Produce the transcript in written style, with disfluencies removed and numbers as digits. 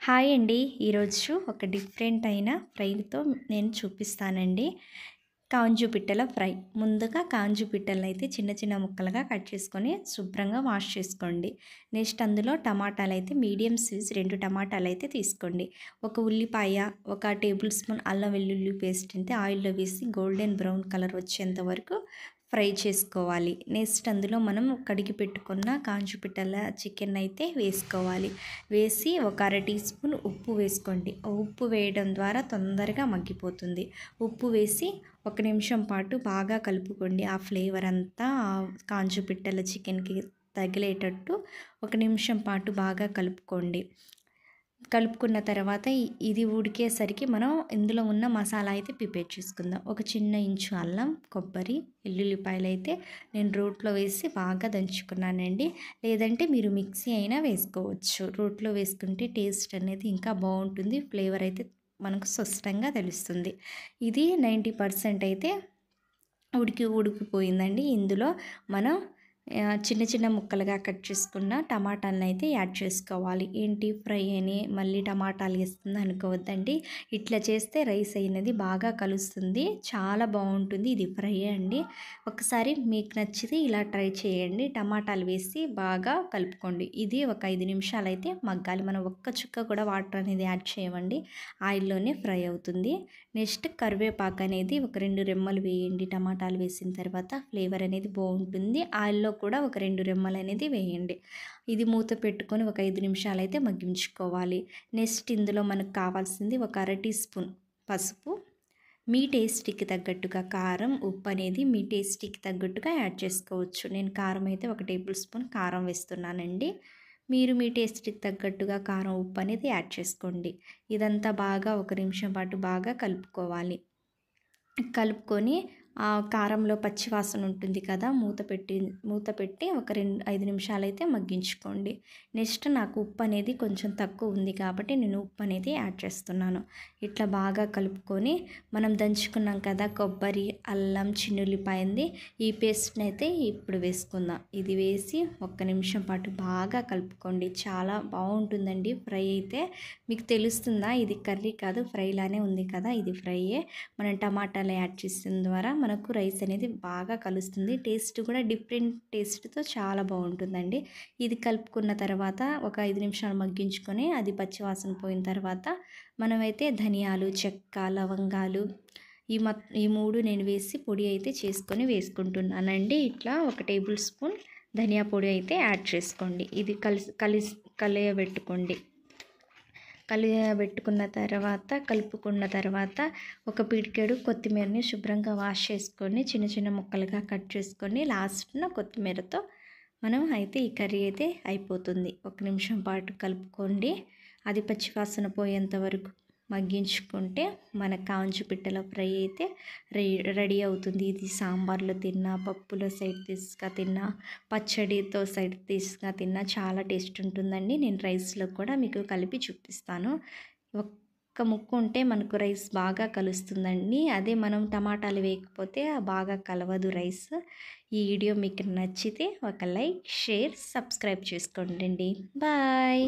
Hi అండి. ఈరోజు ఒక డిఫరెంట్ అయిన ఫ్రైతో నేను చూపిస్తానండి. కాంజు పిట్టల ఫ్రై. ముందుగా కాంజు పిట్టలనైతే చిన్న చిన్న ముక్కలుగా కట్ చేసుకొని శుభ్రంగా వాష్ చేసుకోండి. నెక్స్ట్ అందులో టమాటాలైతే మీడియం సైజ్ 2 టమాటాలైతే తీసుకోండి. ఒక ఉల్లిపాయ, ఒక టేబుల్ స్పూన్ అల్లం వెల్లుల్లి పేస్ట్ అయితే ఆయిల్‌లో వేసి గోల్డెన్ బ్రౌన్ కలర్ వచ్చేంత వరకు ఫ్రై చేసుకోవాలి. నెక్స్ట్ అందులో మనం కడిగి పెట్టుకున్న కాంజు పిట్టల చికెన్ అయితే వేసుకోవాలి. వేసి ఒక అర టీ స్పూన్ ఉప్పు వేసుకోండి. ఉప్పు వేయడం ద్వారా తొందరగా మగ్గిపోతుంది. ఉప్పు వేసి ఒక నిమిషం పాటు బాగా కలుపుకోండి. ఆ ఫ్లేవర్ అంతా కాంజు పిట్టల చికెన్కి తగిలేటట్టు ఒక నిమిషం పాటు బాగా కలుపుకోండి. కలుపుకున్న తర్వాత ఇది ఉడికేసరికి మనం ఇందులో ఉన్న మసాలా అయితే ప్రిపేర్ చేసుకుందాం. ఒక చిన్న ఇంచు అల్లం, కొబ్బరి, ఎల్లుల్లిపాయలు అయితే నేను రోట్లో వేసి బాగా దంచుకున్నానండి. లేదంటే మీరు మిక్సీ అయినా వేసుకోవచ్చు. రోట్లో వేసుకుంటే టేస్ట్ అనేది ఇంకా బాగుంటుంది. ఫ్లేవర్ అయితే మనకు స్పష్టంగా తెలుస్తుంది. ఇది 90% అయితే ఉడికిపోయిందండి. ఇందులో మనం చిన్న చిన్న ముక్కలుగా కట్ చేసుకున్న టమాటాలను అయితే యాడ్ చేసుకోవాలి. ఏంటి ఫ్రై అని మళ్ళీ టమాటాలు వేస్తుంది అనుకోవద్దండి. ఇట్లా చేస్తే రైస్ అయినది బాగా కలుస్తుంది. చాలా బాగుంటుంది. ఇది ఫ్రై అండి. ఒకసారి మీకు నచ్చితే ఇలా ట్రై చేయండి. టమాటాలు వేసి బాగా కలుపుకోండి. ఇది ఒక 5 నిమిషాలు అయితే మగ్గాలి. మనం ఒక్క చుక్క కూడా వాటర్ అనేది యాడ్ చేయమండి. ఆయిల్లోనే ఫ్రై అవుతుంది. నెక్స్ట్ కరివేపాకు అనేది ఒక 2 రెమ్మలు వేయండి. టమాటాలు వేసిన తర్వాత ఫ్లేవర్ అనేది బాగుంటుంది. ఆయిల్లో కూడా ఒక 2 రెమ్మలు అనేది వేయండి. ఇది మూత పెట్టుకొని ఒక 5 నిమిషాలు అయితే మగ్గించుకోవాలి. నెక్స్ట్ ఇందులో మనకు కావాల్సింది ఒక అర టీ స్పూన్ పసుపు, మీ టేస్ట్కి తగ్గట్టుగా కారం, ఉప్పు అనేది మీ టేస్ట్కి తగ్గట్టుగా యాడ్ చేసుకోవచ్చు. నేను కారం అయితే ఒక టేబుల్ స్పూన్ కారం వేస్తున్నానండి. మీరు మీ టేస్ట్కి తగ్గట్టుగా కారం, ఉప్పు అనేది యాడ్ చేసుకోండి. ఇదంతా బాగా ఒక నిమిషం పాటు బాగా కలుపుకోవాలి. కలుపుకొని ఆ కారంలో పచ్చి వాసన ఉంటుంది కదా, మూత పెట్టి ఒక 5 నిమిషాలు అయితే మగ్గించుకోండి. నెక్స్ట్ నాకు ఉప్పు అనేది కొంచెం తక్కువ ఉంది కాబట్టి నేను ఉప్పు అనేది యాడ్ చేస్తున్నాను. ఇట్లా బాగా కలుపుకొని మనం దంచుకున్నాం కదా కొబ్బరి, అల్లం, చిన్నుల్లిపాయంది ఈ పేస్ట్ని అయితే ఇప్పుడు వేసుకుందాం. ఇది వేసి ఒక్క నిమిషం పాటు బాగా కలుపుకోండి. చాలా బాగుంటుందండి ఫ్రై అయితే. మీకు తెలుస్తుందా? ఇది కర్రీ కాదు, ఫ్రైలానే ఉంది కదా, ఇది ఫ్రైయే. మనం టమాటాలు యాడ్ చేసిన ద్వారా మనకు రైస్ అనేది బాగా కలుస్తుంది. టేస్ట్ కూడా డిఫరెంట్ టేస్ట్తో చాలా బాగుంటుందండి. ఇది కలుపుకున్న తర్వాత ఒక 5 నిమిషాలు మగ్గించుకొని అది పచ్చివాసన పోయిన తర్వాత మనమైతే ధనియాలు, చెక్క, లవంగాలు ఈ 3 నేను వేసి పొడి అయితే చేసుకొని వేసుకుంటున్నానండి. ఇట్లా ఒక టేబుల్ స్పూన్ ధనియా పొడి అయితే యాడ్ చేసుకోండి. ఇది కలుపుకున్న తర్వాత ఒక పిడికెడు కొత్తిమీరని శుభ్రంగా వాష్ చేసుకొని చిన్న చిన్న ముక్కలుగా కట్ చేసుకొని లాస్ట్న కొత్తిమీరతో మనం అయితే ఈ కర్రీ అయితే అయిపోతుంది. ఒక నిమిషం పాటు కలుపుకోండి. అది పచ్చివాసన పోయేంత వరకు మగ్గించుకుంటే మన కాంజు పిట్టల ఫ్రై అయితే రెడీ అవుతుంది. ఇది సాంబార్లో తిన్నా, పప్పులో సైడ్ తీసుగా తిన్నా, పచ్చడితో సైడ్ తీసుగా తిన్నా చాలా టేస్ట్ ఉంటుందండి. నేను రైస్లో కూడా మీకు కలిపి చూపిస్తాను. ఒక్క ముక్క ఉంటే మనకు రైస్ బాగా కలుస్తుందండి. అదే మనం టమాటాలు వేయకపోతే బాగా కలవదు రైస్. ఈ వీడియో మీకు నచ్చితే ఒక లైక్, షేర్, సబ్స్క్రైబ్ చేసుకోండి. బాయ్.